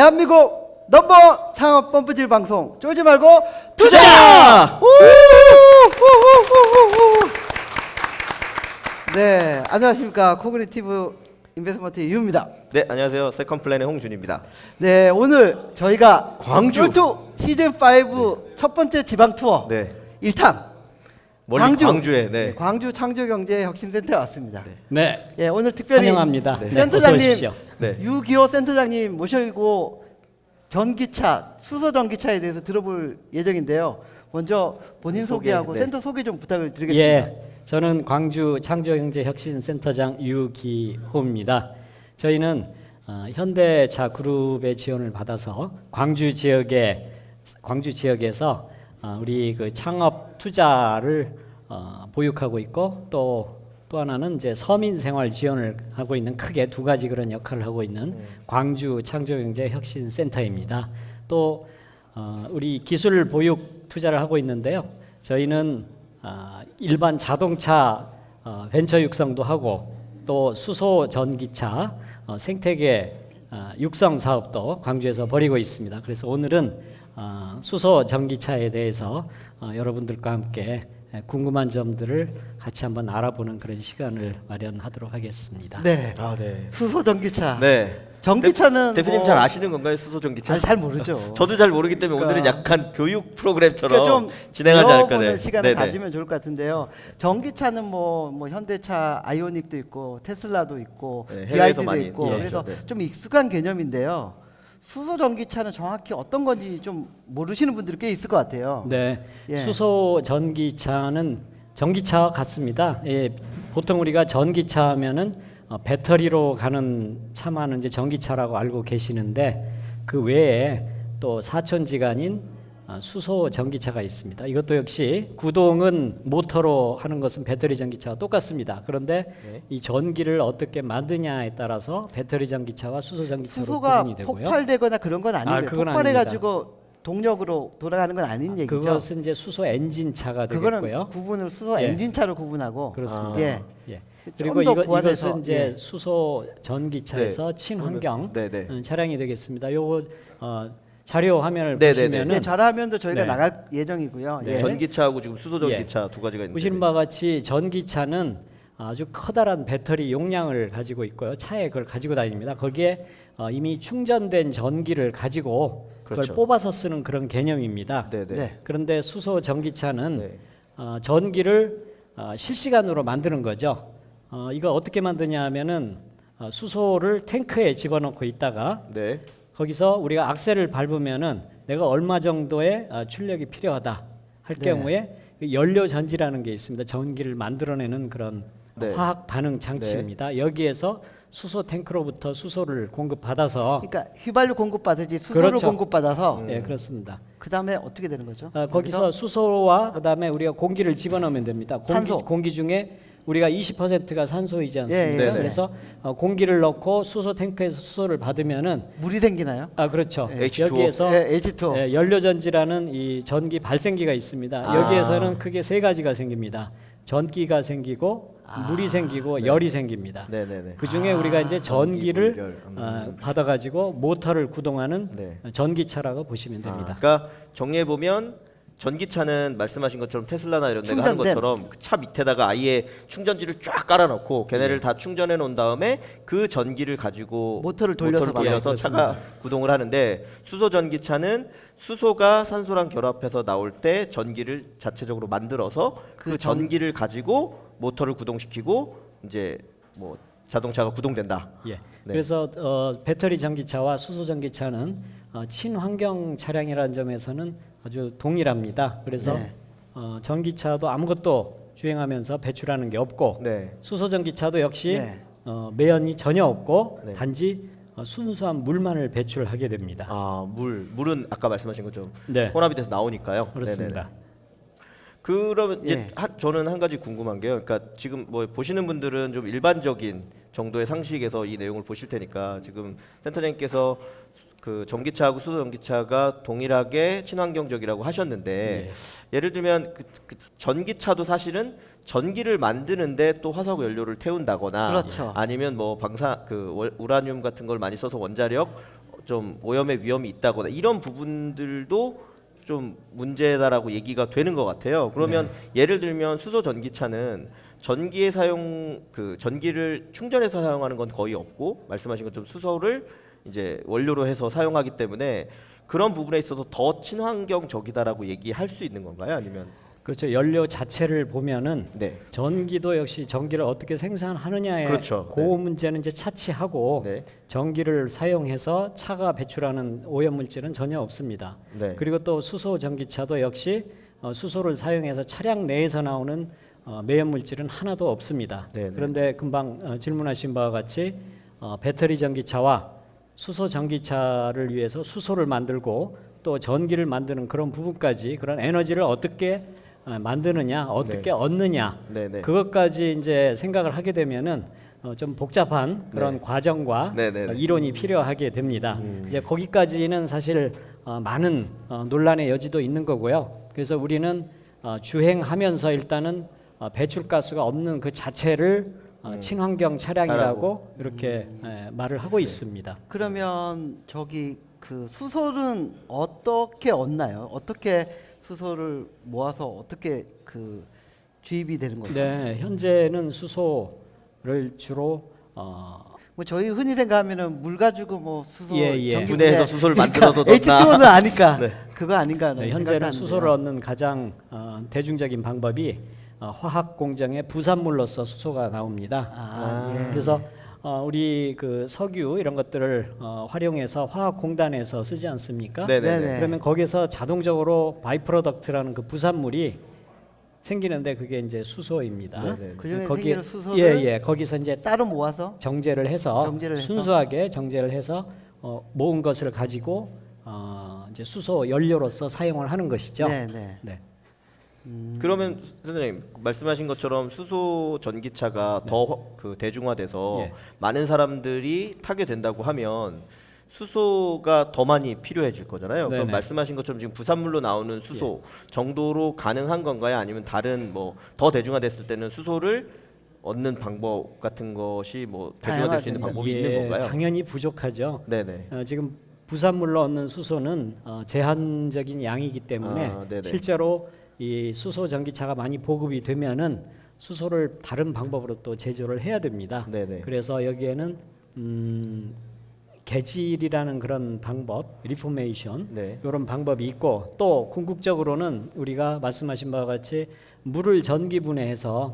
대한민국 넘버 창업 펌프질 방송 쫄지 말고 투자! 네, 안녕하십니까. 코그니티브 인베스트먼트 이유입니다. 네, 안녕하세요. 세컨플랜의 홍준입니다. 네, 오늘 저희가 광주! 쫄투 시즌5 첫 번째 지방 투어 네, 1탄 멀리 광주에 네. 광주 창조경제혁신센터에 왔습니다. 네, 예, 오늘 특별히 환영합니다. 네. 센터장님, 어서 오십시오. 네. 유기호 센터장님 모시고 전기차, 수소 전기차에 대해서 들어볼 예정인데요. 먼저 본인 소개하고 네. 센터 소개 좀 부탁을 드리겠습니다. 예, 저는 광주 창조경제혁신센터장 유기호입니다. 저희는 현대차 그룹의 지원을 받아서 광주 지역에서 우리 그 창업 투자를 보육하고 있고 또 하나는 이제 서민 생활 지원을 하고 있는 크게 두 가지 그런 역할을 하고 있는 광주 창조경제혁신센터입니다. 또 우리 기술 보육 투자를 하고 있는데요. 저희는 일반 자동차 벤처 육성도 하고 또 수소 전기차 생태계 육성 사업도 광주에서 벌이고 있습니다. 그래서 오늘은 수소 전기차에 대해서 여러분들과 함께 궁금한 점들을 같이 한번 알아보는 그런 시간을 마련하도록 하겠습니다. 네, 아, 네. 수소 전기차. 네. 전기차는 대표님 뭐- 잘 아시는 건가요? 수소 전기차? 잘 모르죠. 저도 잘 모르기 때문에 그러니까- 오늘은 약간 교육 프로그램처럼 좀 진행하지 않을까. 배워보는 시간을 네네. 가지면 좋을 것 같은데요. 전기차는 뭐 현대차 아이오닉도 있고 테슬라도 있고 네, 해외에서 BYD도 많이 있고 있죠. 그래서 네. 좀 익숙한 개념인데요. 수소 전기차는 정확히 어떤 건지 좀 모르시는 분들이 꽤 있을 것 같아요. 네, 예. 수소 전기차는 전기차와 같습니다. 예, 보통 우리가 전기차 하면은 배터리로 가는 차만은 이제 전기차라고 알고 계시는데 그 외에 또 사천지간인 수소 전기차가 있습니다. 이것도 역시 구동은 모터로 하는 것은 배터리 전기차와 똑같습니다. 그런데 네. 이 전기를 어떻게 만드냐에 따라서 배터리 전기차와 수소 전기차로 수소가 구분이 되고요. 폭발되거나 그런 건 아니고요. 그건 폭발해가지고 동력으로 돌아가는 건 아닌 얘기죠. 그것은 이제 수소 엔진차가 그거는 되겠고요. 구분을 수소 예. 엔진차로 구분하고 그렇습니다. 예. 예. 좀 그리고 더 보완해서, 이것은 이제 예. 수소 전기차에서 네. 친환경 네, 네. 차량이 되겠습니다. 요거 자료 화면을 네, 네, 보시면은 네, 잘하면도 저희가 네. 나갈 예정이고요. 네. 예. 전기차하고 지금 수소 전기차 두 가지가 있는데. 보시는 바와 같이 전기차는 아주 커다란 배터리 용량을 가지고 있고요. 차에 그걸 가지고 다닙니다. 거기에 이미 충전된 전기를 가지고 그걸 그렇죠. 뽑아서 쓰는 그런 개념입니다. 네, 네. 네. 그런데 수소 전기차는 네. 전기를 실시간으로 만드는 거죠. 이거 어떻게 만드냐 하면은 수소를 탱크에 집어넣고 있다가 네. 거기서 우리가 악셀을 밟으면은 내가 얼마 정도의 출력이 필요하다 할 네. 경우에 그 연료 전지라는 게 있습니다. 전기를 만들어내는 그런 네. 화학 반응 장치입니다. 여기에서 수소 탱크로부터 수소를 공급받아서 그러니까 휘발유 공급받듯이 수소를 그렇죠. 공급받아서 예, 그렇습니다. 그 다음에 어떻게 되는 거죠? 거기서 수소와 그다음에 우리가 공기를 집어넣으면 됩니다. 산소. 공기 중에 우리가 20%가 산소이지 않습니까? 예, 예. 그래서 공기를 넣고 수소 탱크에서 수소를 받으면은 물이 생기나요? 그렇죠. 예. H2O. 여기에서 예, H2O. 예, 연료전지라는 이 전기 발생기가 있습니다. 아. 여기에서는 크게 세 가지가 생깁니다. 전기가 생기고 물이 생기고 열이 생깁니다. 네, 네, 네. 그 중에 우리가 이제 전기를 전기, 물, 열. 받아가지고 모터를 구동하는 네. 전기차라고 보시면 됩니다. 그러니까 정리해 보면 전기차는 말씀하신 것처럼 테슬라나 이런 데가 하는 충전된. 것처럼 그 차 밑에다가 아예 충전지를 쫙 깔아놓고 걔네를 다 충전해 놓은 다음에 그 전기를 가지고 모터를 돌려서 그렇습니다. 차가 구동을 하는데 수소 전기차는 수소가 산소랑 결합해서 나올 때 전기를 자체적으로 만들어서 그 전기를 가지고 모터를 구동시키고 이제 뭐 자동차가 구동된다. 예. 네. 그래서 배터리 전기차와 수소 전기차는 친환경 차량이라는 점에서는 아주 동일합니다. 그래서 네. 전기차도 아무것도 주행하면서 배출하는 게 없고 네. 수소 전기차도 역시 네. 매연이 전혀 없고 네. 단지 순수한 물만을 배출하게 됩니다. 물은 아까 말씀하신 것처럼 네. 혼합이 돼서 나오니까요. 그렇습니다. 네네네. 그러면 이제 예. 저는 한 가지 궁금한 게요. 그러니까 지금 뭐 보시는 분들은 좀 일반적인 정도의 상식에서 이 내용을 보실 테니까 지금 센터장님께서 그 전기차하고 수소 전기차가 동일하게 친환경적이라고 하셨는데 예를 들면 그 전기차도 사실은 전기를 만드는데 또 화석 연료를 태운다거나 그렇죠. 아니면 뭐 우라늄 같은 걸 많이 써서 원자력 좀 오염의 위험이 있다거나 이런 부분들도 좀 문제다라고 얘기가 되는 것 같아요. 그러면 예를 들면 수소 전기차는 전기의 사용 그 전기를 충전해서 사용하는 건 거의 없고 말씀하신 것처럼 수소를 이제 원료로 해서 사용하기 때문에 그런 부분에 있어서 더 친환경적이다라고 얘기할 수 있는 건가요? 아니면 그렇죠. 연료 자체를 보면은 네. 전기도 역시 전기를 어떻게 생산하느냐에 그렇죠. 그 네. 문제는 이제 차치하고 네. 전기를 사용해서 차가 배출하는 오염 물질은 전혀 없습니다. 네. 그리고 또 수소 전기차도 역시 수소를 사용해서 차량 내에서 나오는 매연 물질은 하나도 없습니다. 네네. 그런데 금방 질문하신 바와 같이 배터리 전기차와 수소 전기차를 위해서 수소를 만들고 또 전기를 만드는 그런 부분까지 그런 에너지를 어떻게 만드느냐, 어떻게 얻느냐, 네네. 그것까지 이제 생각을 하게 되면은 좀 복잡한 그런 네. 과정과 네네네. 이론이 필요하게 됩니다. 이제 거기까지는 사실 많은 논란의 여지도 있는 거고요. 그래서 우리는 주행하면서 일단은 배출가스가 없는 그 자체를 친환경 차량이라고 이렇게 말을 하고 있습니다. 그러면 저기 그 수소는 어떻게 얻나요? 어떻게 수소를 모아서 어떻게 그 주입이 되는 거죠? 네, 현재는 수소를 주로 뭐 저희 흔히 생각하면은 물 가지고 뭐 수소 예. 전기 분해해서 수소를 만들어도 넣나? H2O는 아니까 네. 그거 아닌가 하는 네, 생각도 현재는 하는데요. 수소를 얻는 가장 대중적인 방법이 화학 공정의 부산물로서 수소가 나옵니다. 예. 그래서 우리 그 석유 이런 것들을 활용해서 화학 공단에서 쓰지 않습니까? 네네네. 그러면 거기서 자동적으로 바이 프로덕트라는 그 부산물이 생기는데 그게 이제 수소입니다. 네네. 그중에 거기에- 생기는 수소를 예, 거기서 이제 따로 모아서 정제를 해서 정제를 해서? 순수하게 정제를 해서 모은 것을 가지고 이제 수소 연료로서 사용을 하는 것이죠. 네, 네. 네. 그러면 선생님 말씀하신 것처럼 수소 전기차가 더 그 대중화돼서 예. 많은 사람들이 타게 된다고 하면 수소가 더 많이 필요해질 거잖아요. 그럼 네네. 말씀하신 것처럼 지금 부산물로 나오는 수소 정도로 가능한 건가요? 아니면 다른 뭐 더 대중화됐을 때는 수소를 얻는 방법 같은 것이 뭐 대중화될 수 있는 다양화된다. 방법이 있는 건가요? 예, 당연히 부족하죠. 네네. 지금 부산물로 얻는 수소는 제한적인 양이기 때문에 네네. 실제로 이 수소 전기차가 많이 보급이 되면은 수소를 다른 방법으로 또 제조를 해야 됩니다. 네네. 그래서 여기에는 개질이라는 그런 방법, 리포메이션 네. 이런 방법이 있고 또 궁극적으로는 우리가 말씀하신 바와 같이 물을 전기 분해해서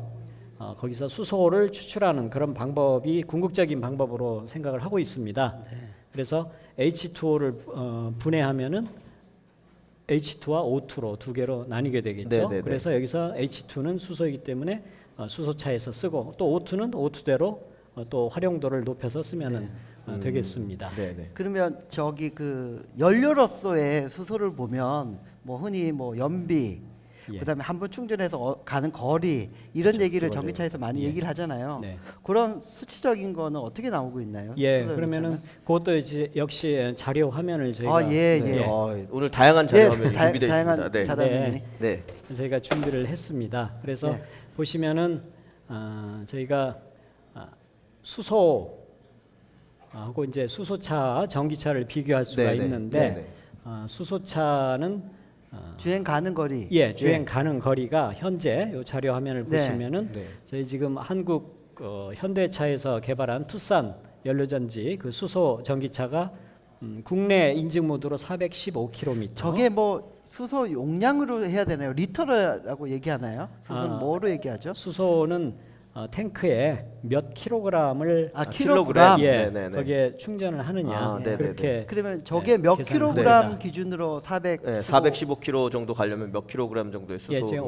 거기서 수소를 추출하는 그런 방법이 궁극적인 방법으로 생각을 하고 있습니다. 그래서 H2O를 분해하면은 H2와 O2로 두 개로 나뉘게 되겠죠. 네네네. 그래서 여기서 H2는 수소이기 때문에 수소차에서 쓰고 또 O2는 O2대로 또 활용도를 높여서 쓰면은 되겠습니다. 네네. 그러면 저기 그 연료로서의 수소를 보면 뭐 흔히 뭐 연비 예. 그다음에 한 번 충전해서 가는 거리 이런 얘기를 맞아요. 전기차에서 많이 예. 얘기를 하잖아요. 네. 그런 수치적인 거는 어떻게 나오고 있나요? 예, 수소 그러면은 전기차는? 그것도 이제 역시 자료 화면을 저희가 예, 네. 예. 오늘 다양한 자료 화면이 다- 준비되어 다양한 있습니다. 네. 자료화면이. 네. 저희가 준비를 했습니다. 그래서 네. 보시면은 저희가 수소 하고 이제 수소차, 전기차를 비교할 수가 네네. 있는데 네네. 수소차는 주행 가는 거리. 주행 가는 거리가 현재 이 자료 화면을 네. 보시면은 네. 저희 지금 한국 현대차에서 개발한 투싼 연료전지 그 수소 전기차가 국내 인증 모드로 415km. 저게 뭐 수소 용량으로 해야 되나요? 리터라고 얘기하나요? 수소는 뭐로 얘기하죠? 수소는 탱크에 몇 킬로그램을 킬로그램. 예, 네네네. 거기에 충전을 하느냐 네네네. 그렇게 그러면 저게 몇 계산을 킬로그램 합니다. 기준으로 400 네, 415kg 정도 가려면 몇 킬로그램 정도의 수소? 예, 지금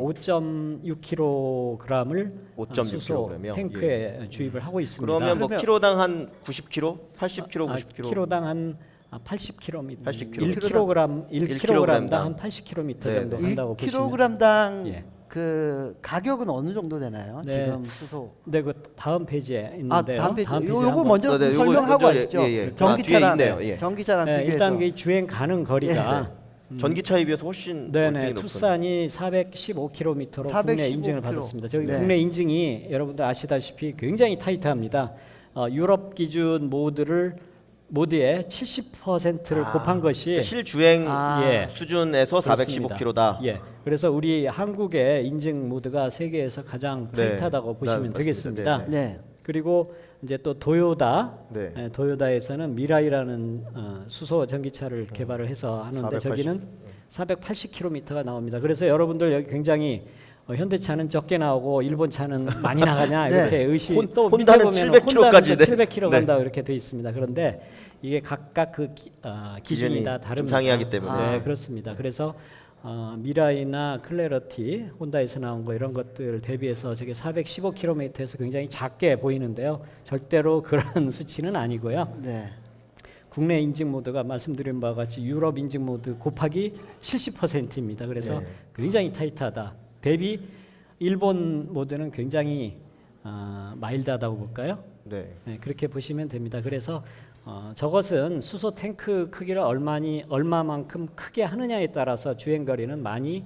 5.6kg을 5.6 수소 kg 이요? 탱크에 주입을 하고 있습니다. 그러면 뭐 그러면- 킬로당 한 90kg, 80kg, 90kg. 킬로당 한 80km, 80kg. 1kg당 한 80km 네, 정도 네. 한다고 보시면. 1kg당 예. 그 가격은 어느 정도 되나요? 네. 지금 수소. 네, 그 다음 페이지에 있는데요. 다음 페이지. 페이지를 요거 한번- 먼저 네, 네, 요거 설명하고 먼저, 하시죠. 예, 예. 전기차랑 뒤에 있네요. 예. 전기차랑 네, 비교해서. 일단 그 주행 가는 거리가 전기차에 비해서 훨씬 네네 월등히 높은. 투싼이 415km로 국내 415km. 인증을 받았습니다. 저기 네. 국내 인증이 여러분들 아시다시피 굉장히 타이트합니다. 유럽 기준 모드를 모드의 70%를 곱한 것이 그러니까 실주행 예. 수준에서 415km다. 예. 그래서 우리 한국의 인증 모드가 세계에서 가장 네. 타이트하다고 보시면 맞습니다. 되겠습니다. 네, 네. 그리고 이제 또 도요다, 네. 도요다에서는 미라이라는 수소 전기차를 개발을 해서 하는데 480. 저기는 480km가 나옵니다. 그래서 여러분들 여기 굉장히 현대차는 적게 나오고 일본 차는 많이 나가냐 네. 이렇게 의심. 또 밑에 혼다는 보면 700km 까지, 네. 700km 네. 간다고 이렇게 돼 있습니다. 그런데 이게 각각 그 기준이 다 좀 다릅니다. 상이하기 때문에. 네, 그렇습니다. 그래서 미라이나 클래러티, 혼다에서 나온 거 이런 것들 대비해서 저게 415km에서 굉장히 작게 보이는데요. 절대로 그런 수치는 아니고요. 네. 국내 인증 모드가 말씀드린 바와 같이 유럽 인증 모드 곱하기 70%입니다. 그래서 네. 굉장히 타이트하다. 대비 일본 모드는 굉장히 마일드하다고 볼까요? 네. 네, 그렇게 보시면 됩니다. 그래서 저것은 수소 탱크 크기를 얼마만큼 크게 하느냐에 따라서 주행 거리는 많이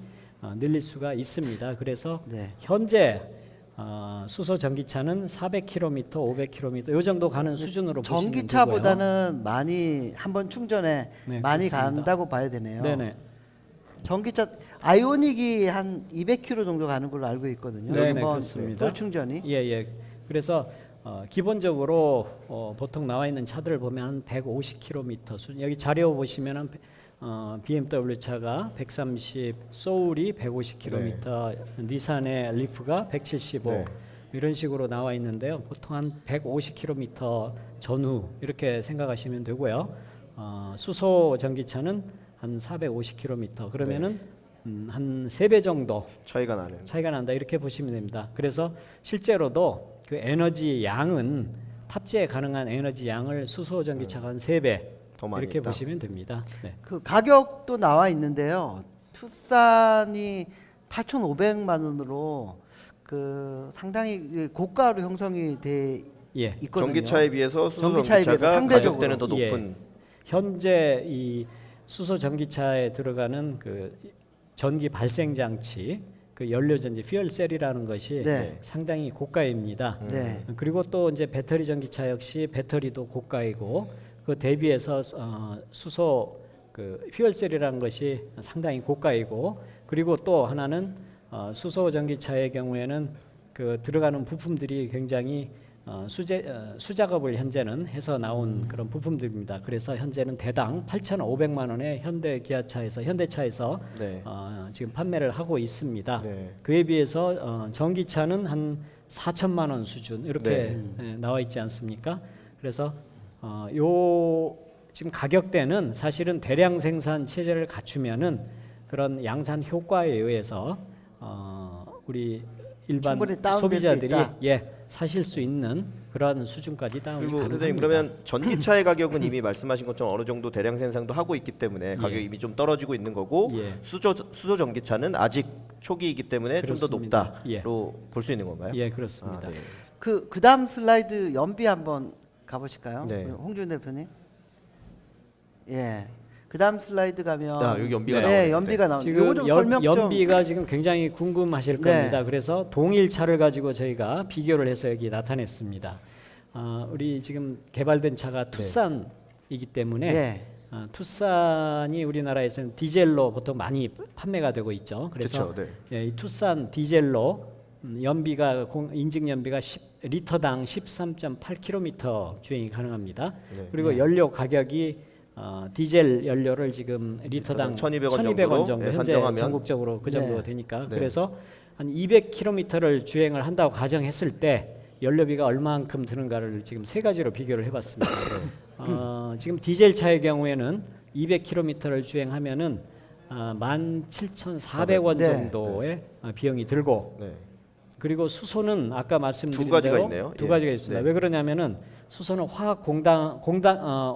늘릴 수가 있습니다. 그래서 네. 현재 수소 전기차는 400km, 500km 요 정도 가는 수준으로 보시면 되고요. 전기차보다는 많이 한번 충전에 네, 많이 그렇습니다. 간다고 봐야 되네요. 네네. 전기차 아이오닉이 한 200km 정도 가는 걸로 알고 있거든요. 네네, 한번 그렇습니다. 풀 충전이. 예. 그래서 기본적으로 보통 나와 있는 차들을 보면 한 150km 수준. 여기 자료 보시면은 BMW 차가 130, 소울이 150km, 니산의 리프가 175 네. 이런 식으로 나와 있는데요. 보통 한 150km 전후 이렇게 생각하시면 되고요. 수소 전기차는 한 450km 그러면은 한 3배 정도 차이가 나는. 차이가 난다 이렇게 보시면 됩니다. 그래서 실제로도 그 에너지 양은 탑재에 가능한 에너지 양을 수소 전기차가 한 3배 더 많이 이렇게 있다. 보시면 됩니다. 네. 그 가격도 나와 있는데요. 투싼이 8,500만 원으로 그 상당히 고가로 형성이 돼 예. 있거든요. 전기차에 비해서 수소 전기차에 비해서 전기차가 상대적으로. 가격대는 더 높은. 현재 이 수소 전기차에 들어가는 그 전기 발생 장치, 그 연료 전지 퓨얼셀이라는 것이 네. 상당히 고가입니다. 네. 그리고 또 이제 배터리 전기차 역시 배터리도 고가이고 그 대비해서 수소 그 퓨얼셀이라는 것이 상당히 고가이고 그리고 또 하나는 수소 전기차의 경우에는 그 들어가는 부품들이 굉장히 수작업을 현재는 해서 나온 그런 부품들입니다. 그래서 현재는 대당 8,500만 원에 현대차에서 네. 지금 판매를 하고 있습니다. 네. 그에 비해서 전기차는 한 4천만 원 수준 이렇게 나와 있지 않습니까? 그래서 요 지금 가격대는 사실은 대량 생산 체제를 갖추면은 그런 양산 효과에 의해서 우리 일반 충분히 다운될 수 소비자들이 있다. 사실 수 있는 그러한 수준까지 다운이 그리고 가능합니다. 선생님 그러면 전기차의 가격은 이미 말씀하신 것처럼 어느 정도 대량 생산도 하고 있기 때문에 가격이 이미 좀 떨어지고 있는 거고 예. 수소 전기차는 아직 초기이기 때문에 좀 더 그렇습니다. 높다로 볼 수 있는 건가요? 예, 그렇습니다. 아, 네. 그다음 슬라이드 연비 한번 가보실까요? 네. 홍준 대표님. 예. 그다음 슬라이드 가면 여기 연비가 네, 나오네. 연비가 나오는. 지금 요거 좀 설명 좀. 연비가 지금 굉장히 궁금하실 네. 겁니다. 그래서 동일 차를 가지고 저희가 비교를 해서 여기 나타냈습니다. 우리 지금 개발된 차가 투싼이기 때문에 네. 투싼이 우리나라에서는 디젤로 보통 많이 판매가 되고 있죠. 그래서 그쵸, 네. 예, 이 투싼 디젤로 연비가 인증 연비가 리터당 13.8km 주행이 가능합니다. 네. 그리고 연료 가격이 디젤 연료를 지금 리터당 1,200원 1,200원 정도 네, 현재 산정하면. 전국적으로 그 정도 네. 되니까 네. 그래서 한 200km를 주행을 한다고 가정했을 때 연료비가 얼마만큼 드는가를 지금 세 가지로 비교를 해봤습니다. 지금 디젤 차의 경우에는 200km를 주행하면은 17,400원 네. 정도의 비용이 들고 네. 그리고 수소는 아까 말씀드린 두 가지가 대로 있네요. 두 예. 가지가 있습니다. 네. 왜 그러냐면은 수소는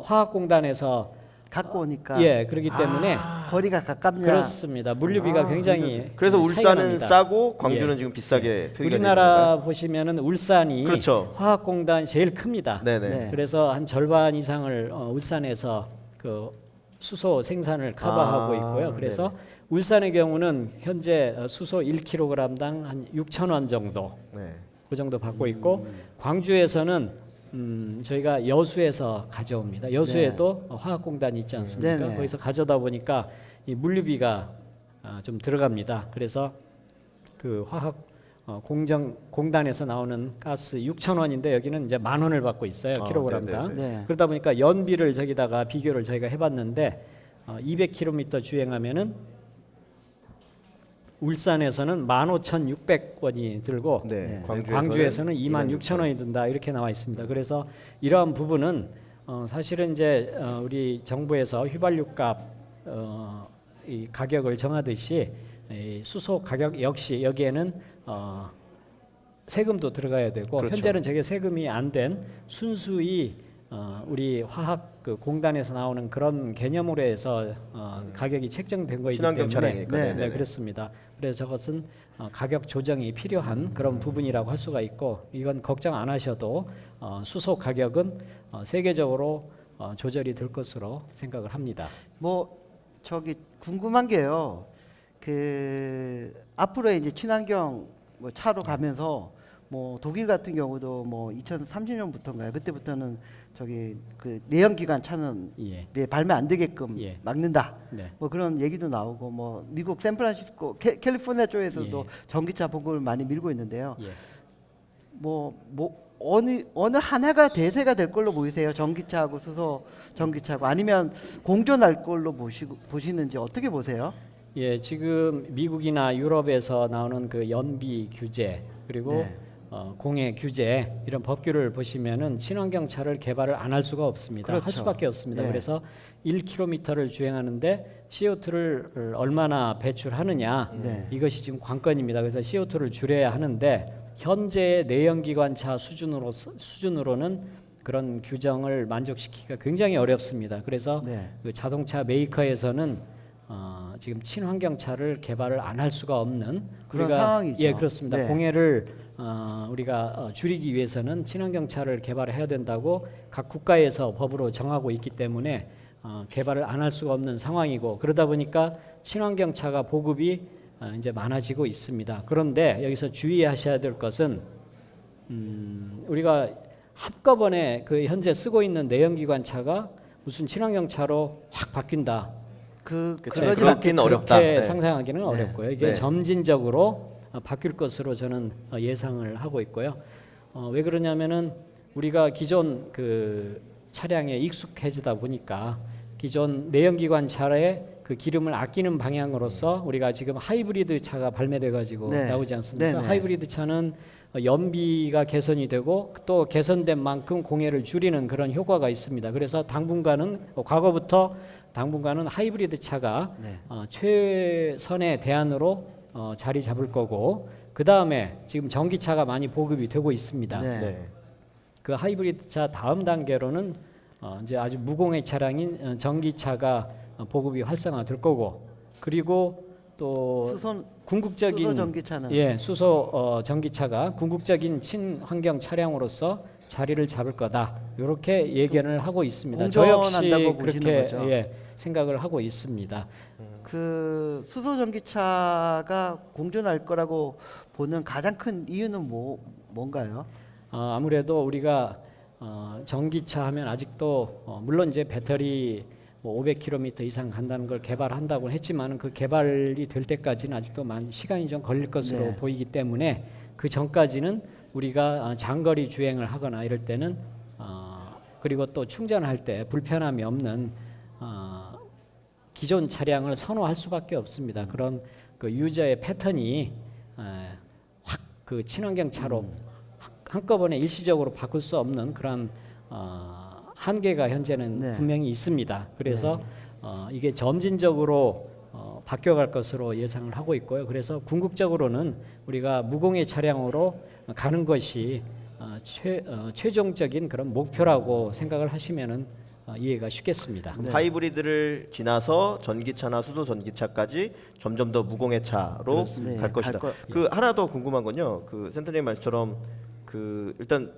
화학공단에서 갖고 오니까 그렇기 때문에 거리가 가깝냐. 그렇습니다. 물류비가 굉장히 그래서 차이가 울산은 납니다. 싸고 광주는 예. 지금 비싸게 표기가 되는 우리나라 건가요? 보시면은 울산이 그렇죠. 화학공단이 제일 큽니다. 네네. 네. 그래서 한 절반 이상을 울산에서 그 수소 생산을 커버하고 있고요. 그래서 울산의 경우는 현재 수소 1kg당 한 6,000원 정도 네. 그 정도 받고 있고 광주에서는 저희가 여수에서 가져옵니다. 여수에도 화학공단이 있지 않습니까? 네네. 거기서 가져다 보니까 이 물류비가 좀 들어갑니다. 그래서 그 화학 공단에서 나오는 가스 6,000원인데 여기는 이제 10,000원을 받고 있어요. 킬로그램당. 네네. 네. 그러다 보니까 연비를 저기다가 비교를 저희가 해봤는데 200km 주행하면은 울산에서는 15,600원이 들고 네. 광주에서는 26,000원이 든다 이렇게 나와 있습니다. 그래서 이러한 부분은 사실은 이제 우리 정부에서 휘발유값 이 가격을 정하듯이 이 수소 가격 역시 여기에는 세금도 들어가야 되고 그렇죠. 현재는 저게 세금이 안 된 순수히 우리 화학 그 공단에서 나오는 그런 개념으로 해서 가격이 책정된 거이기 친환경 때문에 차량이니까. 네. 네, 그렇습니다. 그래서 저것은 가격 조정이 필요한 그런 부분이라고 할 수가 있고 이건 걱정 안 하셔도 수소 가격은 세계적으로 조절이 될 것으로 생각을 합니다. 뭐 저기 궁금한 게요. 그 앞으로 이제 친환경 뭐 차로 가면서 뭐 독일 같은 경우도 뭐 2030년부터인가요? 그때부터는 저기 그 내연기관 차는 예. 발매 안 되게끔 예. 막는다. 네. 뭐 그런 얘기도 나오고 뭐 미국 샌프란시스코 캘리포니아 쪽에서도 예. 전기차 보급을 많이 밀고 있는데요. 예. 뭐 어느 하나가 대세가 될 걸로 보이세요? 전기차하고 수소 전기차하고 아니면 공존할 걸로 보시는지 어떻게 보세요? 예, 지금 미국이나 유럽에서 나오는 그 연비 규제 그리고 네. 공해 규제 이런 법규를 보시면은 친환경 차를 개발을 안 할 수가 없습니다. 그렇죠. 할 수밖에 없습니다. 네. 그래서 1km를 주행하는데 CO2를 얼마나 배출하느냐 네. 이것이 지금 관건입니다. 그래서 CO2를 줄여야 하는데 현재 내연기관차 수준으로는 그런 규정을 만족시키기가 굉장히 어렵습니다. 그래서 네. 그 자동차 메이커에서는 지금 친환경 차를 개발을 안 할 수가 없는 그런 우리가 상황이죠. 예 그렇습니다. 네. 공해를 우리가 줄이기 위해서는 친환경 차를 개발해야 된다고 각 국가에서 법으로 정하고 있기 때문에 개발을 안 할 수가 없는 상황이고 그러다 보니까 친환경 차가 보급이 이제 많아지고 있습니다. 그런데 여기서 주의하셔야 될 것은 우리가 한꺼번에 그 현재 쓰고 있는 내연기관 차가 무슨 친환경 차로 확 바뀐다. 그쵸. 그러진 그렇긴 않겠죠. 어렵다. 그렇게 네. 상상하기는 네. 어렵고요. 이게 네. 점진적으로 바뀔 것으로 저는 예상을 하고 있고요. 왜 그러냐면은 우리가 기존 그 차량에 익숙해지다 보니까 기존 내연기관 차의 그 기름을 아끼는 방향으로서 우리가 지금 하이브리드 차가 발매돼 가지고 네. 나오지 않습니까? 네, 네. 하이브리드 차는 연비가 개선이 되고 또 개선된 만큼 공해를 줄이는 그런 효과가 있습니다. 그래서 당분간은 과거부터 당분간은 하이브리드 차가 네. 최선의 대안으로 자리 잡을 거고 그 다음에 지금 전기차가 많이 보급이 되고 있습니다. 네. 네. 그 하이브리드 차 다음 단계로는 이제 아주 무공해 차량인 전기차가 보급이 활성화될 거고 그리고 또 수소 궁극적인 전기차는 수소 전기차가 궁극적인 친환경 차량으로서 자리를 잡을 거다. 이렇게 예견을 하고 있습니다. 저 역시 공존한다고 보시는 그렇게 거죠? 생각을 하고 있습니다. 그 수소 전기차가 공존할 거라고 보는 가장 큰 이유는 뭔가요? 아무래도 우리가 전기차 하면 아직도 물론 이제 배터리 500km 이상 간다는 걸 개발한다고 했지만 그 개발이 될 때까지는 아직도 시간이 좀 걸릴 것으로 네. 보이기 때문에 그 전까지는 우리가 장거리 주행을 하거나 이럴 때는 그리고 또 충전할 때 불편함이 없는 기존 차량을 선호할 수밖에 없습니다. 그런 그 유저의 패턴이 확 그 친환경 차로 한꺼번에 일시적으로 바꿀 수 없는 그런 한계가 현재는 네. 분명히 있습니다. 그래서 이게 점진적으로 바뀌어갈 것으로 예상을 하고 있고요. 그래서 궁극적으로는 우리가 무공해 차량으로 가는 것이 최종적인 그런 목표라고 생각을 하시면은 이해가 쉽겠습니다. 네. 하이브리드를 지나서 전기차나 수소 전기차까지 점점 더 무공해 차로 그렇습니다. 갈 네, 것이다. 갈 그 하나 더 궁금한 건요. 그 센터님 말씀처럼 그 일단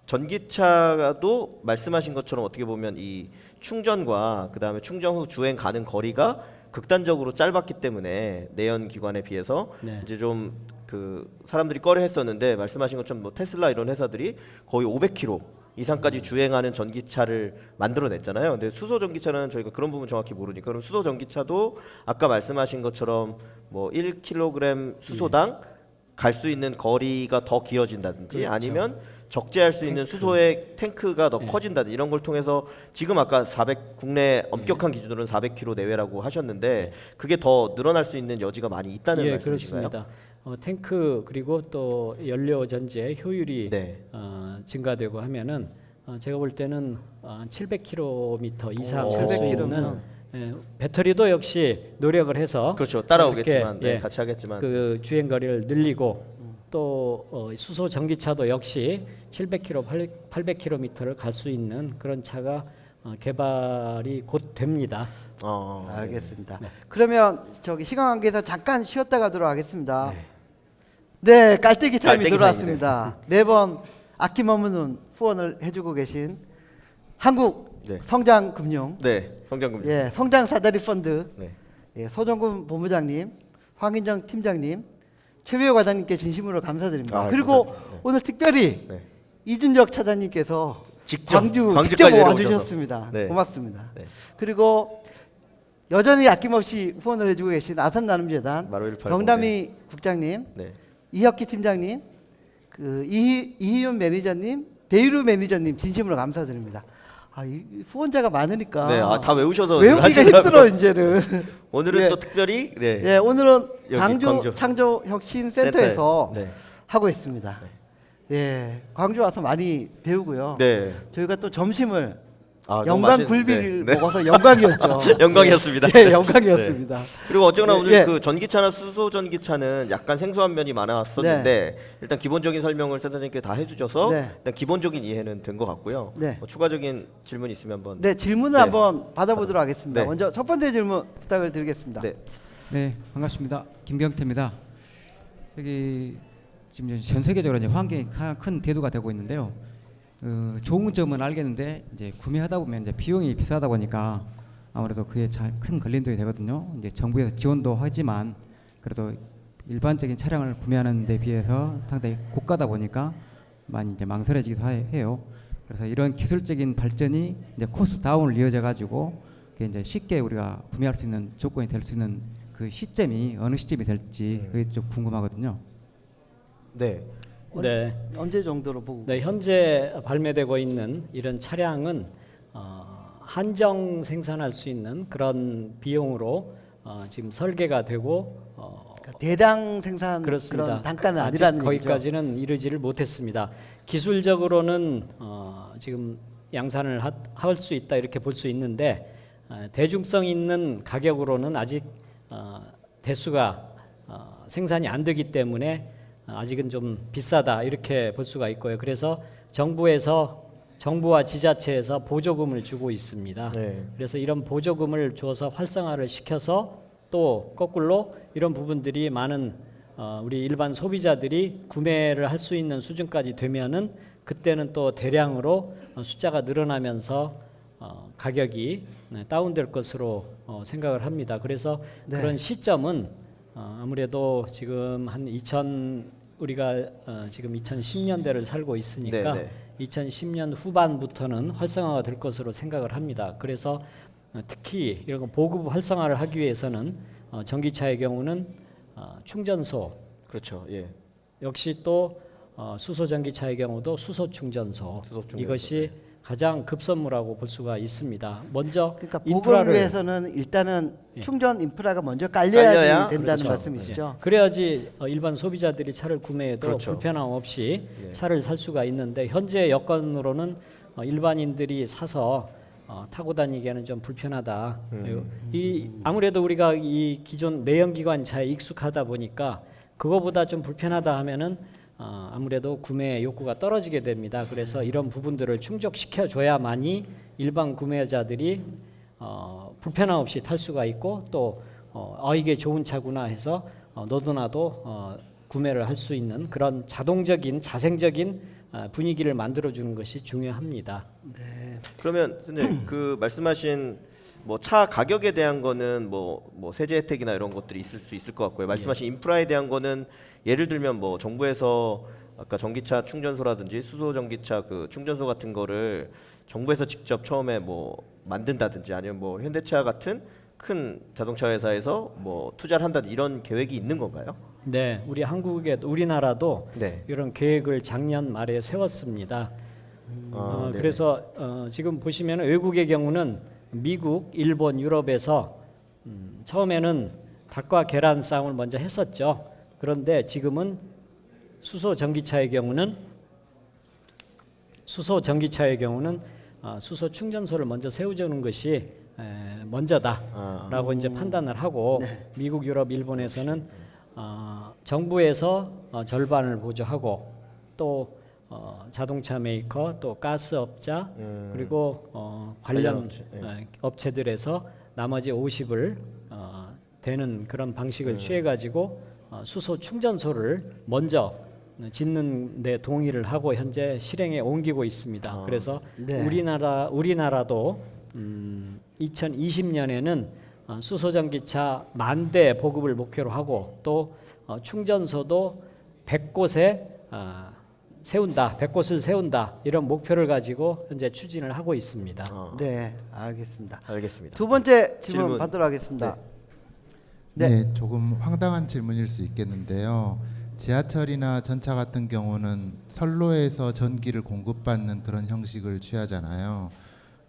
전기차도 말씀하신 것처럼 어떻게 보면 이 충전과 그다음에 충전 후 주행 가는 거리가 극단적으로 짧았기 때문에 내연 기관에 비해서 네. 이제 좀 그 사람들이 꺼려했었는데 말씀하신 것처럼 뭐 테슬라 이런 회사들이 거의 500km 이상까지 주행하는 전기차를 만들어냈잖아요. 근데 수소 전기차는 저희가 그런 부분 정확히 모르니까 그럼 수소 전기차도 아까 말씀하신 것처럼 뭐 1kg 수소당 갈 수 있는 거리가 더 길어진다든지 그렇죠. 아니면 적재할 수 있는 수소의 탱크가 더 커진다든지 이런 걸 통해서 지금 아까 400 국내 엄격한 기준으로는 400km 내외라고 하셨는데 그게 더 늘어날 수 있는 여지가 많이 있다는 예, 말씀이신가요? 그렇습니다. 탱크 그리고 또 연료 전지의 효율이 네. 증가되고 하면은 제가 볼 때는 700km 이상 오, 갈 수 700km 있는 면. 배터리도 역시 노력을 해서 그렇죠. 따라오겠지만 이렇게, 네, 같이 하겠지만 그 주행 거리를 늘리고 또 수소 전기차도 역시 700km, 800km를 갈 수 있는 그런 차가 개발이 곧 됩니다. 알겠습니다. 네. 그러면 저기 시간 관계에서 잠깐 쉬었다 가도록 하겠습니다. 네, 깔때기 타임이 깔때기 돌아왔습니다. 매번 아낌없는 후원을 해주고 계신 한국 네. 성장금융, 네, 성장금. 예, 성장 사다리 펀드, 네. 예, 소정군 본부장님, 황인정 팀장님, 최배우 과장님께 진심으로 감사드립니다. 아, 그리고 감사드립니다. 네. 오늘 특별히 네. 이준적 차장님께서 직접 직접 광주까지 와주셨습니다. 네. 고맙습니다. 네. 그리고 여전히 아낌없이 후원을 해주고 계신 아산나눔재단 마루 180, 정담희 국장님, 네. 이혁기 팀장님, 그 이희윤 매니저님, 배유루 매니저님 진심으로 감사드립니다. 이 후원자가 많으니까 네, 다 외우셔서 외우기가 하시더라고요. 힘들어 이제는. 오늘은 예. 또 특별히 네. 예, 오늘은 여기 광주, 광주. 창조혁신센터에서 네. 하고 있습니다. 예, 광주 와서 많이 배우고요. 네. 저희가 또 점심을 아, 너무 영광 맛있- 굴비를 네. 네. 먹어서 영광이었죠. 영광이었습니다. 예, 영광이었습니다. 그리고 어쨌거나 네, 오늘 예. 그 전기차나 수소 전기차는 약간 생소한 면이 많았었는데 일단 기본적인 설명을 센터장님께 다 해주셔서 네. 일단 기본적인 이해는 된 것 같고요. 네. 뭐 추가적인 질문 있으면 한번. 네, 질문을 네. 한번 받아보도록 하겠습니다. 네. 먼저 첫 번째 질문 부탁을 드리겠습니다. 네. 네, 반갑습니다. 김경태입니다. 여기 지금 이제 전 세계적으로 이제 환경이 가장 큰 대두가 되고 있는데요. 좋은 점은 알겠는데 이제 구매하다 보면 이제 비용이 비싸다 보니까 아무래도 그게 큰 걸림돌이 되거든요. 이제 정부에서 지원도 하지만 그래도 일반적인 차량을 구매하는 데 비해서 상당히 고가다 보니까 많이 이제 망설여지기도 해요. 그래서 이런 기술적인 발전이 이제 코스트 다운을 이어져 가지고 그게 이제 쉽게 우리가 구매할 수 있는 조건이 될 수 있는 그 시점이 어느 시점이 될지 그게 좀 궁금하거든요. 네. 네. 언제 정도로 보고? 네, 현재 발매되고 있는 이런 차량은 한정 생산할 수 있는 그런 비용으로 지금 설계가 되고 그러니까 대량 생산 그렇습니다. 그런 단가는 아직 아니라는 얘기죠. 거기까지는 이르지를 못했습니다. 기술적으로는 지금 양산을 할 수 있다 이렇게 볼 수 있는데 대중성 있는 가격으로는 아직 대수가 생산이 안 되기 때문에 아직은 좀 비싸다 이렇게 볼 수가 있고요. 그래서 정부와 지자체에서 보조금을 주고 있습니다. 네. 그래서 이런 보조금을 주어서 활성화를 시켜서 또 거꾸로 이런 부분들이 많은 우리 일반 소비자들이 구매를 할 수 있는 수준까지 되면은 그때는 또 대량으로 숫자가 늘어나면서 가격이 다운될 것으로 생각을 합니다. 그래서 네. 그런 시점은 아무래도 지금 우리가 지금 2010년대를 살고 있으니까 네, 네. 2010년 후반부터는 활성화가 될 것으로 생각을 합니다. 그래서 특히 이런 거 보급 활성화를 하기 위해서는 전기차의 경우는 충전소 그렇죠. 예. 역시 또 수소 전기차의 경우도 수소 충전소 이것이 가장 급선무라고 볼 수가 있습니다. 먼저 그러니까 보급을 인프라를 위해서는 일단은 예. 충전 인프라가 먼저 깔려야지 깔려야? 된다는 그렇죠. 말씀이시죠? 그래야지 일반 소비자들이 차를 구매해도 그렇죠. 불편함 없이 예. 차를 살 수가 있는데 현재 여건으로는 일반인들이 사서 타고 다니기에는 좀 불편하다. 아무래도 우리가 이 기존 내연기관 차에 익숙하다 보니까 그거보다 좀 불편하다 하면은 아무래도 구매 욕구가 떨어지게 됩니다. 그래서 이런 부분들을 충족시켜 줘야만이 일반 구매자들이 불편함 없이 탈 수가 있고 또 이게 좋은 차구나 해서 너도나도 구매를 할 수 있는 그런 자동적인 자생적인 분위기를 만들어 주는 것이 중요합니다. 그러면 선생님 그 말씀하신 뭐 차 가격에 대한 거는 뭐 세제 혜택이나 이런 것들이 있을 수 있을 것 같고요. 말씀하신 인프라에 대한 거는 예를 들면 뭐 정부에서 아까 전기차 충전소라든지 수소 전기차 그 충전소 같은 거를 정부에서 직접 처음에 뭐 만든다든지 아니면 뭐 현대차 같은 큰 자동차 회사에서 뭐 투자를 한다든지 이런 계획이 있는 건가요? 네, 우리나라도 네. 이런 계획을 작년 말에 세웠습니다. 네네. 그래서 지금 보시면 외국의 경우는 미국, 일본, 유럽에서 처음에는 닭과 계란 싸움을 먼저 했었죠. 그런데 지금은 수소 전기차의 경우는 수소 충전소를 먼저 세워주는 것이 먼저다라고 이제 판단을 하고 미국, 유럽, 일본에서는 정부에서 절반을 보조하고 또 자동차 메이커 또 가스업자 그리고 관련 업체, 업체들에서 나머지 50을 되는 그런 방식을 취해가지고 수소 충전소를 먼저 짓는 데 동의를 하고 현재 실행에 옮기고 있습니다. 그래서 네. 우리나라도 2020년에는 수소 전기차 10,000대 보급을 목표로 하고 또 충전소도 100곳에 세운다, 100곳을 세운다 이런 목표를 가지고 현재 추진을 하고 있습니다. 네, 알겠습니다. 알겠습니다. 두 번째 질문 질문. 받도록 하겠습니다. 네. 네. 조금 황당한 질문일 수 있겠는데요. 지하철이나 전차 같은 경우는 선로에서 전기를 공급받는 그런 형식을 취하잖아요.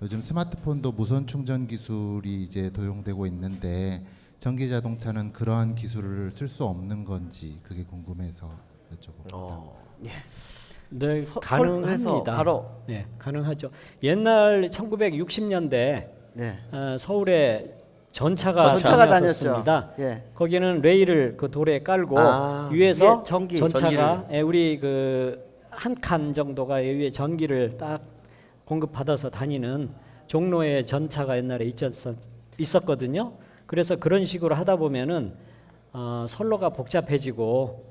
요즘 스마트폰도 무선 충전 기술이 이제 도용되고 있는데 전기 자동차는 그러한 기술을 쓸 수 없는 건지 그게 궁금해서 여쭤봅니다. 네, 서울에서 가능합니다. 바로 네, 가능하죠. 옛날 1960년대 네. 서울에 전차가 전차가 다녔습니다. 다녔죠. 예. 거기는 레일을 그 돌에 깔고 아, 위에서 위에 전기, 전차가 우리 그 한 칸 정도가 위에 전기를 딱 공급받아서 다니는 종로에 전차가 옛날에 있었거든요. 그래서 그런 식으로 하다 보면은 선로가 복잡해지고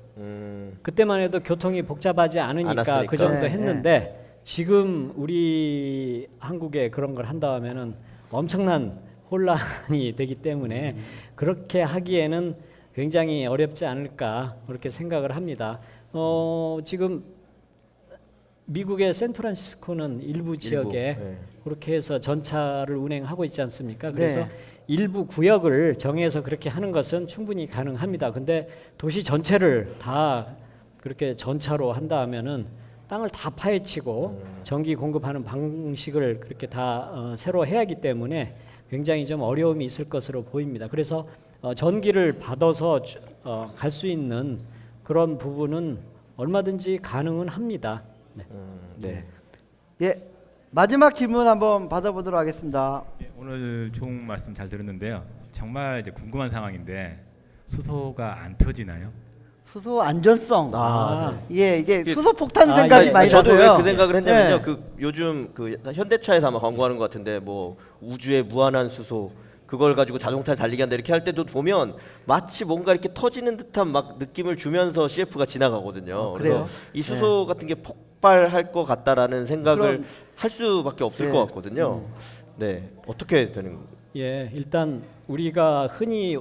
그때만 해도 교통이 복잡하지 않으니까 않았으니까. 그 정도 네, 했는데 지금 우리 한국에 그런 걸 한다 하면은 엄청난 혼란이 되기 때문에 그렇게 하기에는 굉장히 어렵지 않을까 그렇게 생각을 합니다. 지금 미국의 샌프란시스코는 일부 지역에 네. 그렇게 해서 전차를 운행하고 있지 않습니까? 그래서 네. 일부 구역을 정해서 그렇게 하는 것은 충분히 가능합니다. 근데 도시 전체를 다 그렇게 전차로 한다 하면은 땅을 다 파헤치고 전기 공급하는 방식을 그렇게 다 새로 해야 하기 때문에 굉장히 좀 어려움이 있을 것으로 보입니다. 그래서 전기를 받아서 갈 수 있는 그런 부분은 얼마든지 가능은 합니다. 네. 네. 예. 마지막 질문 한번 받아보도록 하겠습니다. 오늘 좋은 말씀 잘 들었는데요. 정말 이제 궁금한 상황인데 수소가 안 터지나요? 수소 안전성. 아, 예, 이게 이게- 수소 폭탄 아, 생각이 이게 많이 저도 왜 나서요. 그 생각을 했냐면요. 네. 그 요즘 그 현대차에서 아마 광고하는 것 같은데 뭐 우주의 무한한 수소 그걸 가지고 자동차를 달리게 한다 이렇게 할 때도 보면 마치 뭔가 이렇게 터지는 듯한 막 느낌을 주면서 CF가 지나가거든요. 그래요? 그래서 이 수소 같은 게 폭발할 것 같다라는 생각을 그럼- 할 수밖에 없을 네. 것 같거든요. 네, 어떻게 되는 거예요? 예, 일단 우리가 흔히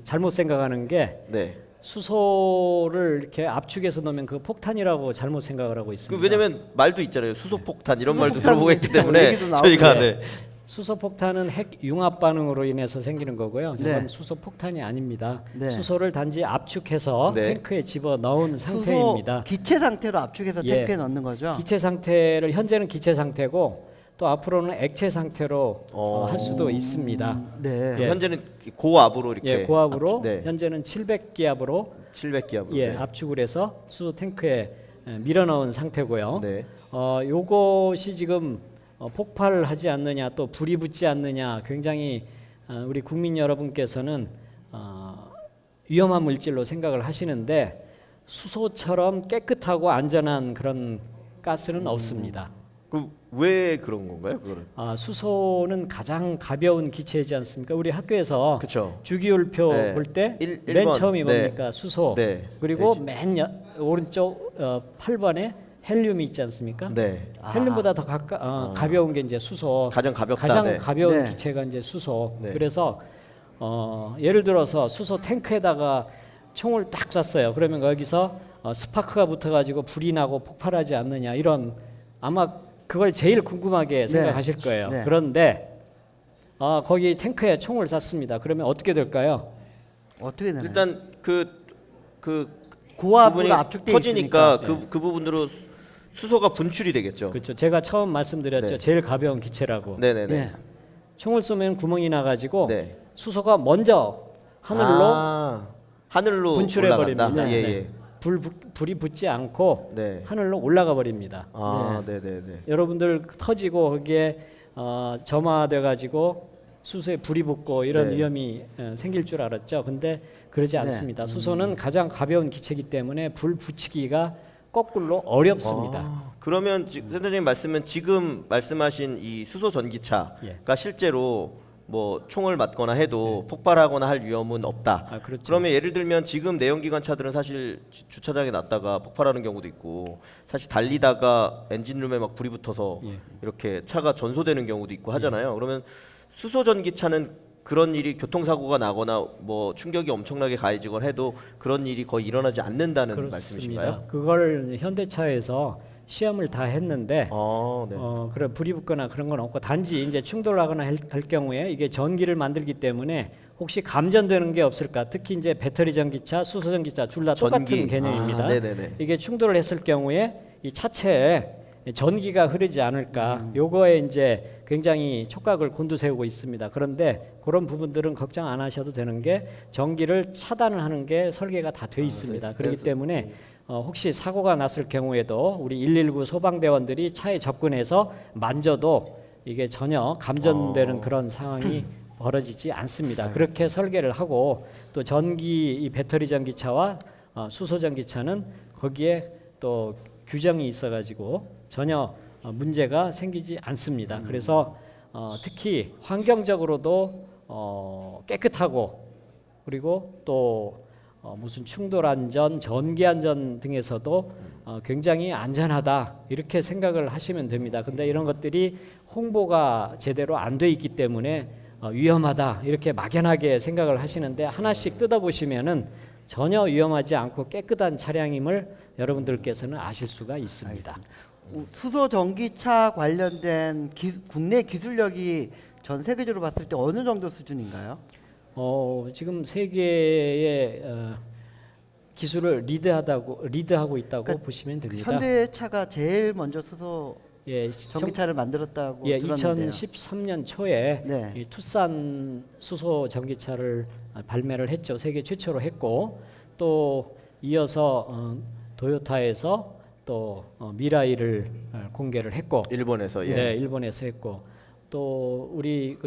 잘못 생각하는 게 네. 수소를 이렇게 압축해서 넣으면 그 폭탄이라고 잘못 생각을 하고 그 있습니다. 왜냐면 말도 있잖아요. 수소폭탄 이런 말도 수소폭탄 들어보고 있기 때문에 얘기도 나오고. 저희가 네. 네. 수소 폭탄은 핵 융합 반응으로 인해서 생기는 거고요. 네. 이건 수소 폭탄이 아닙니다. 네. 수소를 단지 압축해서 네. 탱크에 집어 넣은 수소 상태입니다. 기체 상태로 압축해서 예. 탱크에 넣는 거죠. 기체 상태를 현재는 기체 상태고 또 앞으로는 액체 상태로 할 수도 있습니다. 네. 예. 현재는 고압으로 이렇게 예, 고압으로 네. 현재는 700기압으로 700기압으로. 예, 네. 압축을 해서 수소 탱크에 밀어 넣은 상태고요. 네. 요것이 지금 폭발을 하지 않느냐 또 불이 붙지 않느냐 굉장히 우리 국민 여러분께서는 위험한 물질로 생각을 하시는데 수소처럼 깨끗하고 안전한 그런 가스는 없습니다. 그럼 왜 그런 건가요? 그거는. 수소는 가장 가벼운 기체이지 않습니까? 우리 학교에서 그렇죠. 주기율표 네. 볼 때 일 맨 번. 처음이 네. 뭡니까? 수소. 네. 그리고 네. 맨 오른쪽 8번에 헬륨이 있지 않습니까? 네. 헬륨보다 더 가벼운 게 이제 수소. 가장 가볍다. 가장 네. 가벼운 네. 기체가 이제 수소. 네. 그래서 예를 들어서 수소 탱크에다가 총을 딱 쐈어요. 그러면 거기서 스파크가 붙어가지고 불이 나고 폭발하지 않느냐 이런 아마 그걸 제일 궁금하게 생각하실 거예요. 네. 그런데 거기 탱크에 총을 쐈습니다. 그러면 어떻게 될까요? 어떻게 되나요? 일단 그 고압으로 부분이 압축돼 터지니까 있으니까. 그 부분으로 수소가 분출이 되겠죠. 그렇죠. 제가 처음 말씀드렸죠. 네. 제일 가벼운 기체라고. 네네네. 예. 총을 쏘면 구멍이 나가지고 네. 수소가 먼저 하늘로 하늘로 분출해 올라간다? 버립니다. 예, 네. 예. 불이 붙지 않고 네. 하늘로 올라가 버립니다. 네네네. 여러분들 터지고 거기에 점화돼 가지고 수소에 불이 붙고 이런 네. 위험이 생길 줄 알았죠. 근데 그러지 네. 않습니다. 수소는 가장 가벼운 기체이기 때문에 불 붙이기가 거꾸로 어렵습니다. 그러면 센터장님 말씀은 지금 말씀하신 이 수소 전기차가 예. 실제로 뭐 총을 맞거나 해도 폭발하거나 할 위험은 없다. 그렇죠. 그러면 예를 들면 지금 내연기관 차들은 사실 주차장에 놨다가 폭발하는 경우도 있고 사실 달리다가 엔진룸에 막 불이 붙어서 예. 이렇게 차가 전소되는 경우도 있고 하잖아요. 그러면 수소 전기차는 그런 일이 교통사고가 나거나 뭐 충격이 엄청나게 가해지거나 해도 그런 일이 거의 일어나지 않는다는 그렇습니다. 말씀이신가요? 그걸 현대차에서 시험을 다 했는데 네. 그래 불이 붙거나 그런 건 없고 단지 이제 충돌하거나 할 경우에 이게 전기를 만들기 때문에 혹시 감전되는 게 없을까? 특히 이제 배터리 전기차, 수소 전기차 둘 다 똑같은 전기. 개념입니다. 네네네. 이게 충돌을 했을 경우에 이 차체에 전기가 흐르지 않을까? 요거에 이제 굉장히 촉각을 곤두세우고 있습니다. 그런데 그런 부분들은 걱정 안 하셔도 되는 게 전기를 차단을 하는 게 설계가 다 돼 있습니다. 그렇기 때문에 혹시 사고가 났을 경우에도 우리 119 소방대원들이 차에 접근해서 만져도 이게 전혀 감전되는 그런 상황이 벌어지지 않습니다. 그렇게 설계를 하고 또 전기 이 배터리 전기차와 수소 전기차는 거기에 또 규정이 있어가지고 전혀 문제가 생기지 않습니다. 그래서 특히 환경적으로도 깨끗하고 그리고 또 무슨 충돌 안전, 전기 안전 등에서도 굉장히 안전하다 이렇게 생각을 하시면 됩니다. 근데 이런 것들이 홍보가 제대로 안 돼 있기 때문에 위험하다 이렇게 막연하게 생각을 하시는데 하나씩 뜯어보시면은 전혀 위험하지 않고 깨끗한 차량임을 여러분들께서는 아실 수가 있습니다. 수소 전기차 관련된 국내 기술력이 전 세계적으로 봤을 때 어느 정도 수준인가요? 지금 세계의 기술을 리드하고 있다고 그러니까 보시면 됩니다. 현대차가 제일 먼저 수소 예, 전기차를 만들었다고 예, 들었는데요. 2013년 초에 네. 이 투싼 수소 전기차를 발매를 했죠. 세계 최초로 했고 또 이어서 도요타에서 또 미라이를 공개를 했고 일본에서 예. 네, 일본에서 했고 또 우리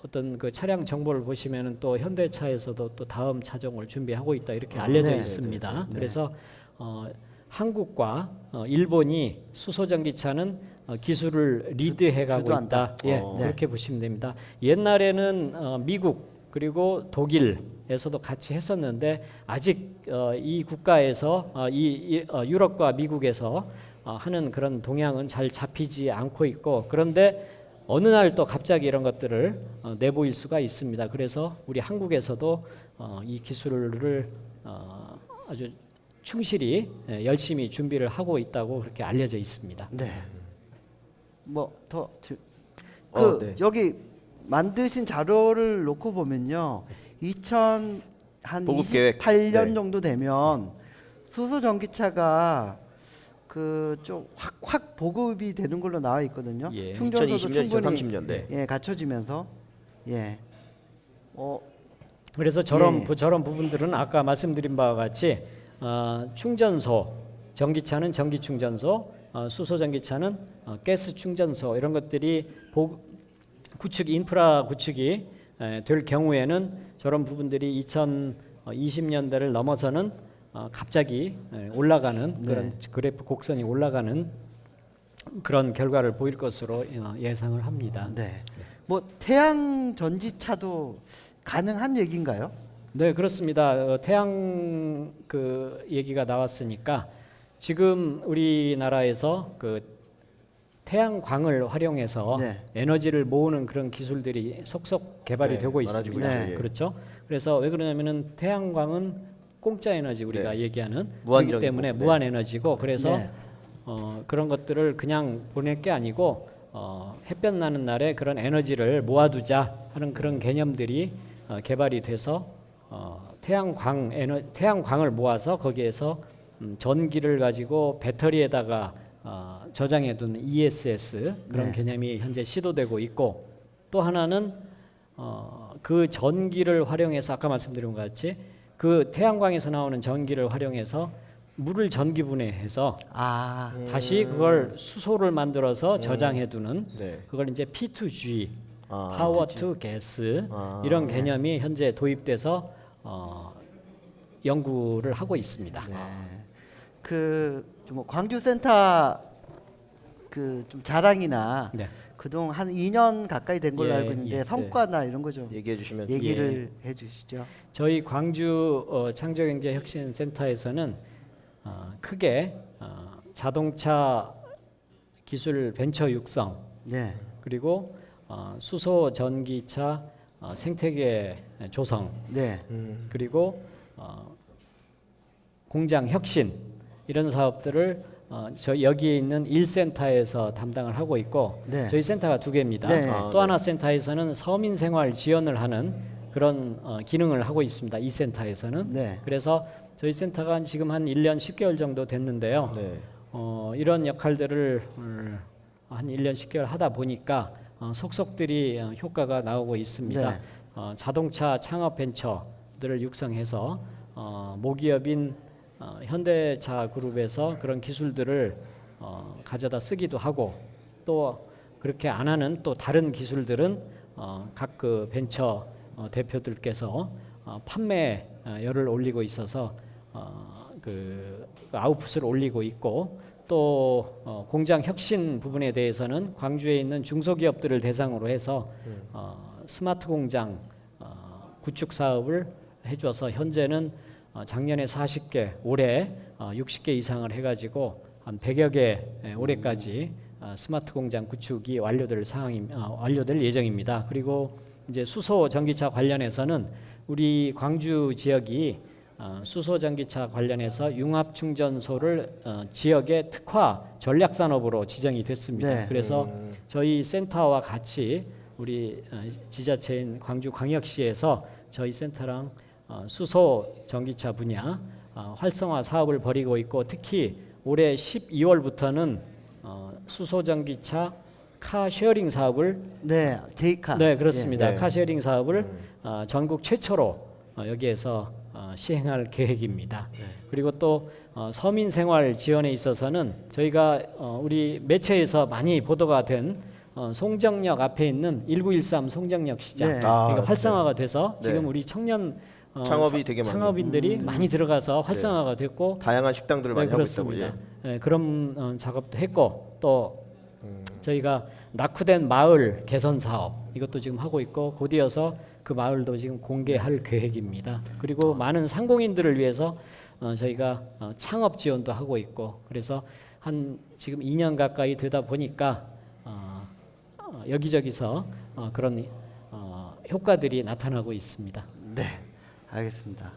어떤 그 차량 정보를 보시면은 또 현대차에서도 또 다음 차종을 준비하고 있다 이렇게 알려져 네. 있습니다. 그래서 한국과 일본이 수소 전기차는 기술을 리드해가고 주도한다. 있다. 예, 네. 그렇게 보시면 됩니다. 옛날에는 미국 그리고 독일에서도 같이 했었는데 아직 이 국가에서 유럽과 미국에서 하는 그런 동향은 잘 잡히지 않고 있고 그런데 어느 날 또 갑자기 이런 것들을 내보일 수가 있습니다. 그래서 우리 한국에서도 이 기술을 아주 충실히 열심히 준비를 하고 있다고 그렇게 알려져 있습니다. 네. 네. 여기 만드신 자료를 놓고 보면요. 보급 계획. 2028년 네. 정도 되면 수소 전기차가 좀 확 보급이 되는 걸로 나와 있거든요. 예. 충전소도 2020년, 충분히 2030년 대. 예, 갖춰지면서 예. 그래서 저런 예. 저런 부분들은 아까 말씀드린 바와 같이 충전소, 전기차는 전기 충전소, 수소 전기차는 가스 충전소 이런 것들이 구축 인프라 구축이 될 경우에는 저런 부분들이 2020년대를 넘어서는 갑자기 올라가는 그런 그래프 곡선이 올라가는 그런 결과를 보일 것으로 예상을 합니다. 네. 태양 전지차도 가능한 얘기인가요? 네, 그렇습니다. 태양 그 얘기가 나왔으니까 지금 우리나라에서 그 태양광을 활용해서 네. 에너지를 모으는 그런 기술들이 속속 개발이 네, 되고 많아지고 있습니다. 있죠. 예. 그렇죠. 그래서 왜 그러냐면은 태양광은 공짜 에너지 우리가 네. 얘기하는 무한정이고, 그렇기 때문에 네. 무한 에너지고 그래서 네. 그런 것들을 그냥 보낼 게 아니고 햇볕 나는 날에 그런 에너지를 모아두자 하는 그런 개념들이 개발이 돼서 태양광을 모아서 거기에서 전기를 가지고 배터리에다가 저장해두는 ESS 그런 네. 개념이 현재 시도되고 있고 또 하나는 그 전기를 활용해서 아까 말씀드린 것 같이 그 태양광에서 나오는 전기를 활용해서 물을 전기분해해서 다시 그걸 수소를 만들어서 저장해두는 네. 그걸 이제 P2G 아, Power to Gas 이런 개념이 현재 도입돼서 연구를 하고 있습니다. 네. 그뭐 광주 센터 그 좀 자랑이나 네. 그동안 한 2년 가까이 된 걸로 예, 알고 있는데 예. 성과나 이런 거 좀 얘기해 주시면 얘기를 해주시죠. 저희 광주 창조경제혁신센터에서는 크게 자동차 기술 벤처 육성 네. 그리고 수소 전기차 생태계 조성 네. 그리고 공장 혁신 이런 사업들을 저희 여기에 있는 1센터에서 담당을 하고 있고 네. 저희 센터가 2개입니다. 네. 또 하나 센터에서는 서민 생활 지원을 하는 그런 기능을 하고 있습니다. 이 센터에서는. 네. 그래서 저희 센터가 지금 한 1년 10개월 정도 됐는데요. 네. 이런 역할들을 한 1년 10개월 하다 보니까 속속들이 효과가 나오고 있습니다. 네. 자동차 창업 벤처들을 육성해서 모기업인 현대차 그룹에서 그런 기술들을 가져다 쓰기도 하고 또 그렇게 안 하는 또 다른 기술들은 각 그 벤처 대표들께서 판매열을 올리고 있어서 그 아웃풋을 올리고 있고 또 공장 혁신 부분에 대해서는 광주에 있는 중소기업들을 대상으로 해서 스마트 공장 구축 사업을 해줘서 현재는 작년에 40개, 올해 60개 이상을 해가지고 한 100여 개 올해까지 스마트 공장 구축이 완료될 예정입니다. 그리고 이제 수소 전기차 관련해서는 우리 광주 지역이 수소 전기차 관련해서 융합 충전소를 지역의 특화 전략 산업으로 지정이 됐습니다. 네. 그래서 저희 센터와 같이 우리 지자체인 광주광역시에서 저희 센터랑 수소 전기차 분야 활성화 사업을 벌이고 있고 특히 올해 12월부터는 수소 전기차 카쉐어링 사업을 네. 제이카. 네 그렇습니다. 네. 카쉐어링 사업을 전국 최초로 여기에서 시행할 계획입니다. 그리고 또 서민 생활 지원에 있어서는 저희가 우리 매체에서 많이 보도가 된 송정역 앞에 있는 1913 송정역 시장 네. 이거 활성화가 돼서 네. 지금 우리 청년 창업이 되게 많은 창업인들이 많이 들어가서 활성화가 됐고 다양한 식당들을 네, 많이 하고 있다고. 그렇습니다. 네, 그런 작업도 했고 또 저희가 낙후된 마을 개선 사업 이것도 지금 하고 있고 곧이어서 그 마을도 지금 공개할 계획입니다. 그리고 많은 상공인들을 위해서 저희가 창업 지원도 하고 있고 그래서 한 지금 2년 가까이 되다 보니까 여기저기서 그런 효과들이 나타나고 있습니다. 네. 알겠습니다.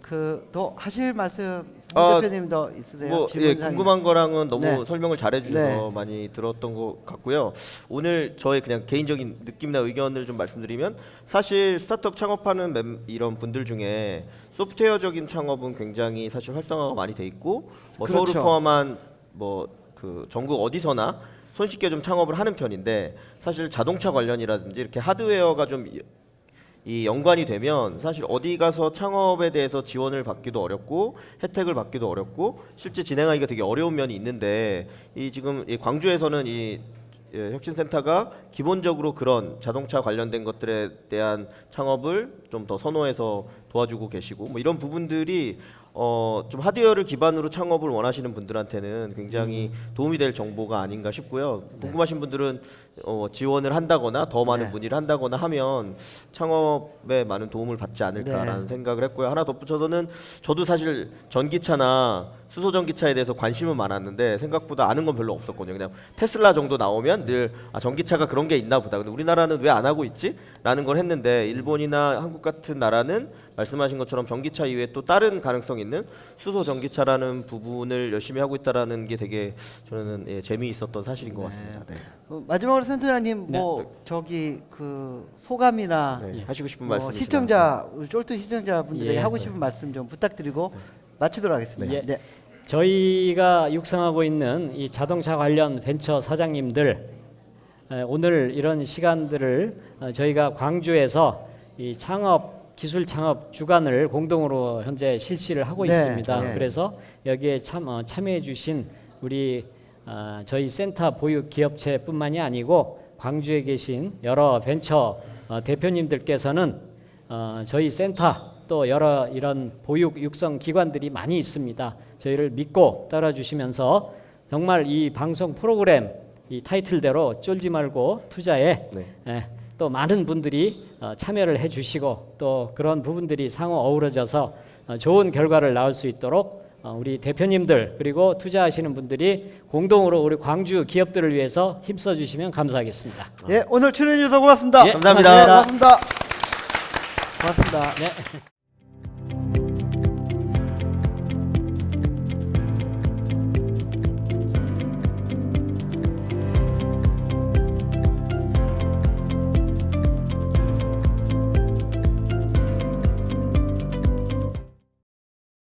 그 또 하실 말씀 홍 대표님 더 있으세요? 뭐 질문사항이? 궁금한 거랑은 너무 네. 설명을 잘해 주셔서 네. 많이 들었던 것 같고요. 오늘 저의 그냥 개인적인 느낌이나 의견을 좀 말씀드리면 사실 스타트업 창업하는 이런 분들 중에 소프트웨어적인 창업은 굉장히 사실 활성화가 많이 돼 있고 뭐 그렇죠. 서울을 포함한 뭐 그 전국 어디서나 손쉽게 좀 창업을 하는 편인데 사실 자동차 관련이라든지 이렇게 하드웨어가 좀 이 연관이 되면 사실 어디 가서 창업에 대해서 지원을 받기도 어렵고 혜택을 받기도 어렵고 실제 진행하기가 되게 어려운 면이 있는데 이 지금 이 광주에서는 이 혁신센터가 기본적으로 그런 자동차 관련된 것들에 대한 창업을 좀 더 선호해서 도와주고 계시고 뭐 이런 부분들이 좀 하드웨어를 기반으로 창업을 원하시는 분들한테는 굉장히 도움이 될 정보가 아닌가 싶고요. 궁금하신 분들은 지원을 한다거나 더 많은 네. 문의를 한다거나 하면 창업에 많은 도움을 받지 않을까라는 네. 생각을 했고요. 하나 덧붙여서는 저도 사실 전기차나 수소 전기차에 대해서 관심은 많았는데 생각보다 아는 건 별로 없었거든요. 그냥 테슬라 정도 나오면 늘 전기차가 그런 게 있나 보다. 근데 우리나라는 왜 안 하고 있지? 라는 걸 했는데 일본이나 한국 같은 나라는 말씀하신 것처럼 전기차 이외에 또 다른 가능성 있는 수소 전기차라는 부분을 열심히 하고 있다라는 게 되게 저는 재미있었던 사실인 것 같습니다. 네. 마지막으로 센터장님 뭐 저기 그 소감이나 네. 하시고 싶은 뭐 말씀 시청자 쫄뚜 시청자분들에게 예. 하고 싶은 말씀 좀 부탁드리고 마치도록 하겠습니다. 예. 네. 저희가 육성하고 있는 이 자동차 관련 벤처 사장님들 오늘 이런 시간들을 저희가 광주에서 이 창업 기술 창업 주간을 공동으로 현재 실시를 하고 네, 있습니다. 네. 그래서 여기에 참여해 주신 우리 저희 센터 보육 기업체뿐만이 아니고 광주에 계신 여러 벤처 대표님들께서는 저희 센터 또 여러 이런 보육 육성 기관들이 많이 있습니다. 저희를 믿고 따라주시면서 정말 이 방송 프로그램 이 타이틀대로 쫄지 말고 투자에 또 많은 분들이 참여를 해주시고 또 그런 부분들이 상호 어우러져서 좋은 결과를 낳을 수 있도록 우리 대표님들 그리고 투자하시는 분들이 공동으로 우리 광주 기업들을 위해서 힘써 주시면 감사하겠습니다. 예, 오늘 출연해 주셔서 고맙습니다. 예, 감사합니다. 고맙습니다. 고맙습니다. 네.